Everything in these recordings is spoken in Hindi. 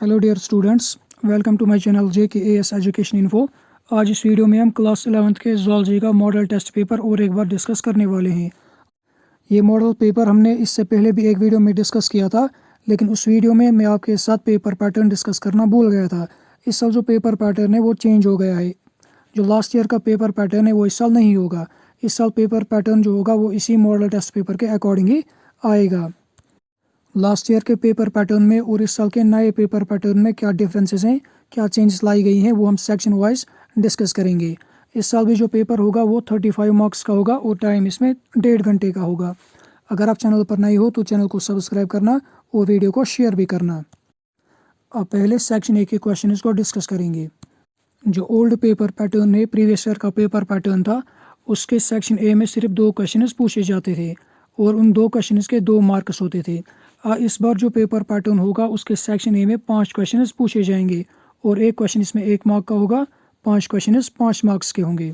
Hello dear students, welcome to my channel JKAS education info. आज इस वीडियो में हम क्लास 11th के ज़ूलॉजी का मॉडल टेस्ट पेपर और एक बार डिस्कस करने वाले हैं। ये मॉडल पेपर हमने इससे पहले भी एक वीडियो में डिस्कस किया था, लेकिन उस वीडियो में मैं आपके साथ पेपर पैटर्न डिस्कस करना भूल गया था। इस साल जो पेपर पैटर्न है वो चेंज हो गया है। जो लास्ट ईयर का पेपर पैटर्न है वो इस साल नहीं होगा। इस साल पेपर पैटर्न जो होगा वो इसी मॉडल टेस्ट पेपर के अकॉर्डिंग ही आएगा। लास्ट ईयर के पेपर पैटर्न में और इस साल के नए पेपर पैटर्न में क्या डिफरेंसेस हैं, क्या चेंजेस लाई गई हैं, वो हम सेक्शन वाइज डिस्कस करेंगे। इस साल भी जो पेपर होगा वो 35 मार्क्स का होगा और टाइम इसमें 1.5 घंटे का होगा। अगर आप चैनल पर नए हो तो चैनल को सब्सक्राइब करना और वीडियो को शेयर भी करना। अब पहले सेक्शन ए के क्वेश्चन को डिस्कस करेंगे। जो ओल्ड पेपर पैटर्न है, प्रीवियस ईयर का पेपर पैटर्न था, उसके सेक्शन ए में सिर्फ 2 क्वेश्चन पूछे जाते थे और उन 2 क्वेश्चन के 2 मार्क्स होते थे। इस बार जो पेपर पैटर्न होगा उसके सेक्शन ए में 5 क्वेश्चन पूछे जाएंगे और एक क्वेश्चन इसमें 1 मार्क का होगा। 5 क्वेश्चन 5 मार्क्स के होंगे।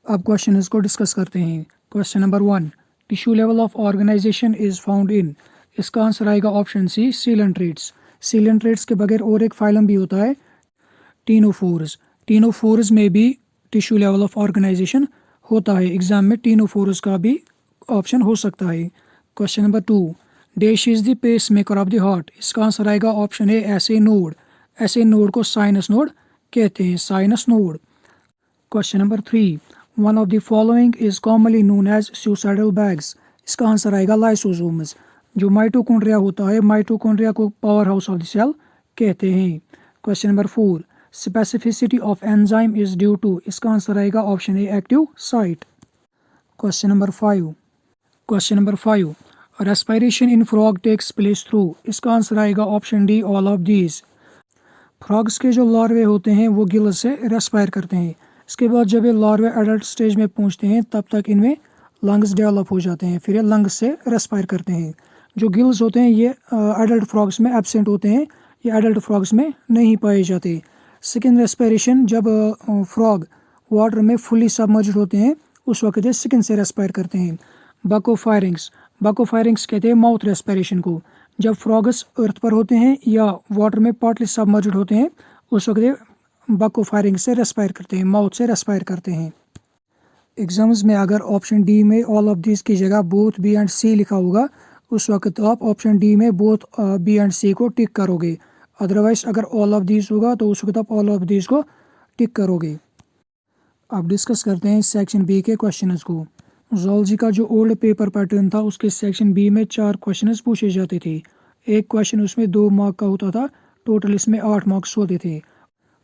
अब क्वेश्चन को डिस्कस करते हैं। Question number 1, tissue level of organisation is found in. इसका आंसर आएगा ऑप्शन सी, सीलेंट्रेट्स। सीलेंट्रेट्स के बगैर और एक फाइलम भी होता है, टीनोफोर्स। टीनोफोर्स में भी टिश्यू लेवल ऑफ ऑर्गेनाइजेशन होता है। एग्जाम में टीनोफोर्स का भी ऑप्शन हो सकता है। Question number 2, dash is the pacemaker of the heart. इसका आंसर आएगा option A, SA node. SA node को साइनस नोड कहते हैं, sinus node. Question number 3, one of the following is commonly known as suicidal bags. इसका आंसर आएगा लाइसोसोम्स। जो माइटोकॉन्ड्रिया होता है, माइटोकॉन्ड्रिया को powerhouse of the cell कहते हैं। Question number 4, specificity of enzyme is due to. इसका आंसर आएगा option A, active site. Question number 5, respiration in frog takes place through. इसका आंसर आएगा option D, all of these. Frogs के जो लार्वे होते हैं वो गिल्स से रेस्पायर करते हैं। इसके बाद जब ये लार्वे एडल्ट स्टेज में पहुंचते हैं तब तक इनमें लंग्स डेवलप हो जाते हैं, फिर ये लंग्स से रेस्पायर करते हैं। जो गिल्स होते हैं ये एडल्ट फ्रॉग्स में एब्सेंट होते हैं, ये एडल्ट फ्रॉग्स में नहीं पाए जाते। सेकेंड रेस्पिरेशन, जब फ्रॉग वाटर में फुली सबमर्ज्ड होते हैं उस वक्त ये स्किन से रेस्पायर करते हैं। बकोफायरिंग्स कहते हैं माउथ रेस्पिरेशन को। जब फ्रॉग्स अर्थ पर होते हैं या वाटर में पार्टली सबमर्ज्ड होते हैं उस वक्त ये बकोफायरिंग से रेस्पायर करते हैं, माउथ से रेस्पायर करते हैं। एग्जाम्स में अगर ऑप्शन डी में ऑल ऑफ दिस की जगह बोथ बी एंड सी लिखा होगा उस वक्त आप ऑप्शन डी में बोथ बी एंड सी को टिक करोगे। अदरवाइज अगर ऑल ऑफ दिस होगा तो उस वक्त आप ऑल ऑफ दिस को टिक करोगे। अब डिस्कस करते हैं सेक्शन बी के क्वेश्चंस को। ज़ूलॉजी का जो ओल्ड पेपर पैटर्न था उसके सेक्शन बी में 4 क्वेश्चंस पूछे जाते थे। एक क्वेश्चन उसमें 2 मार्क का होता था, टोटल इसमें 8 मार्क्स होते थे।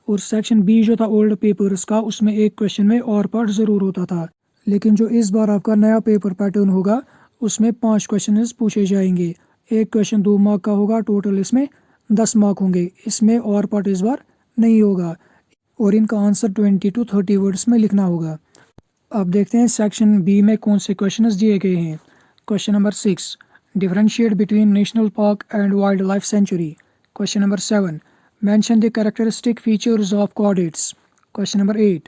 और सेक्शन बी जो था ओल्ड पेपर्स का, उसमें एक क्वेश्चन में और पार्ट ज़रूर होता था। लेकिन जो इस बार आपका नया पेपर पैटर्न होगा उसमें 5 क्वेश्चन पूछे जाएंगे। एक क्वेश्चन 2 मार्क का होगा, टोटल इसमें 10 मार्क होंगे। इसमें और पार्ट इस बार नहीं होगा और इनका आंसर 20 to 30 वर्ड्स में लिखना होगा। अब देखते हैं सेक्शन बी में कौन से क्वेश्चंस दिए गए हैं। Question number 6, differentiate between national park and wildlife sanctuary. Question number 7, mention the characteristic features of chordates. Question number 8,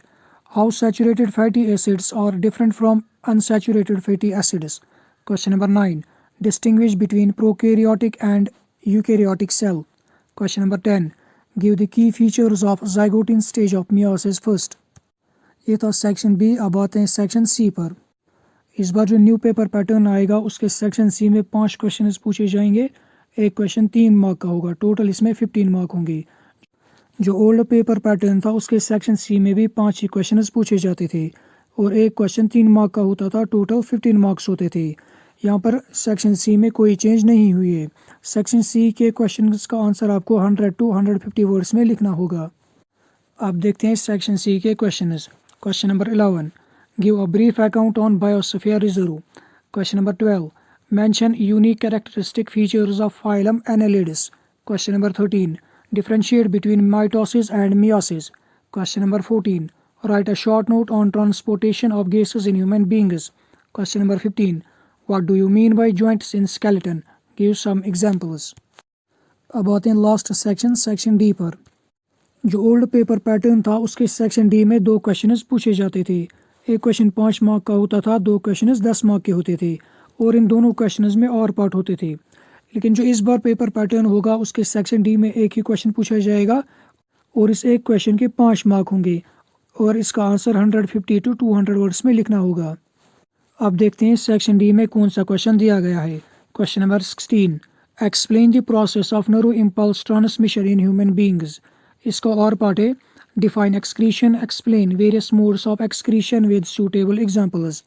how saturated fatty acids are different from unsaturated fatty acids. Question number 9, distinguish between prokaryotic and eukaryotic cell. Question number 10, give the key features of zygote in stage of meiosis first. ये था सेक्शन बी। अब आते हैं सेक्शन सी पर। इस बार जो न्यू पेपर पैटर्न आएगा उसके सेक्शन सी में 5 क्वेश्चन पूछे जाएंगे। एक क्वेश्चन 3 मार्क का होगा, टोटल इसमें 15 मार्क होंगे। जो ओल्ड पेपर पैटर्न था उसके सेक्शन सी में भी 5 ही क्वेश्चन पूछे जाते थे और एक क्वेश्चन 3 मार्क का होता था, टोटल 15 मार्क्स होते थे। यहाँ पर सेक्शन सी में कोई चेंज नहीं हुई है। सेक्शन सी के क्वेश्चन का आंसर आपको 100 to 150 वर्ड्स में लिखना होगा। अब देखते हैं सेक्शन सी के question. Question number 11, give a brief account on Biosphere Reserve. Question number 12, mention unique characteristic features of phylum Annelids. Question number 13, differentiate between mitosis and meiosis. Question number 14, write a short note on transportation of gases in human beings. Question number 15, what do you mean by joints in skeleton? Give some examples. अब आते हैं लास्ट सेक्शन, सेक्शन डी पर। जो ओल्ड पेपर पैटर्न था उसके सेक्शन डी में 2 क्वेश्चंस पूछे जाते थे। एक क्वेश्चन 5 मार्क का होता था, 2 क्वेश्चंस 10 मार्क के होते थे और इन दोनों क्वेश्चंस में और पार्ट होते थे। लेकिन जो इस बार पेपर पैटर्न होगा उसके सेक्शन डी में एक ही क्वेश्चन पूछा जाएगा और इस एक क्वेश्चन के 5 मार्क होंगे और इसका आंसर 150 to 200 वर्ड्स में लिखना होगा। अब देखते हैं सेक्शन डी में कौन सा क्वेश्चन दिया गया है। Question number 16, explain the process of neuro impulse transmission in human beings. इसका और पार्ट है define excretion, explain various modes of excretion with suitable examples.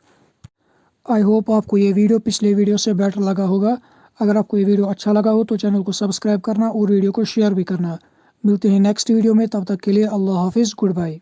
I hope आपको ये वीडियो पिछले वीडियो से बेटर लगा होगा। अगर आपको ये वीडियो अच्छा लगा हो तो चैनल को सब्सक्राइब करना और वीडियो को शेयर भी करना। मिलते हैं नेक्स्ट वीडियो में, तब तक के लिए अल्लाह हाफिज़, गुड बाय।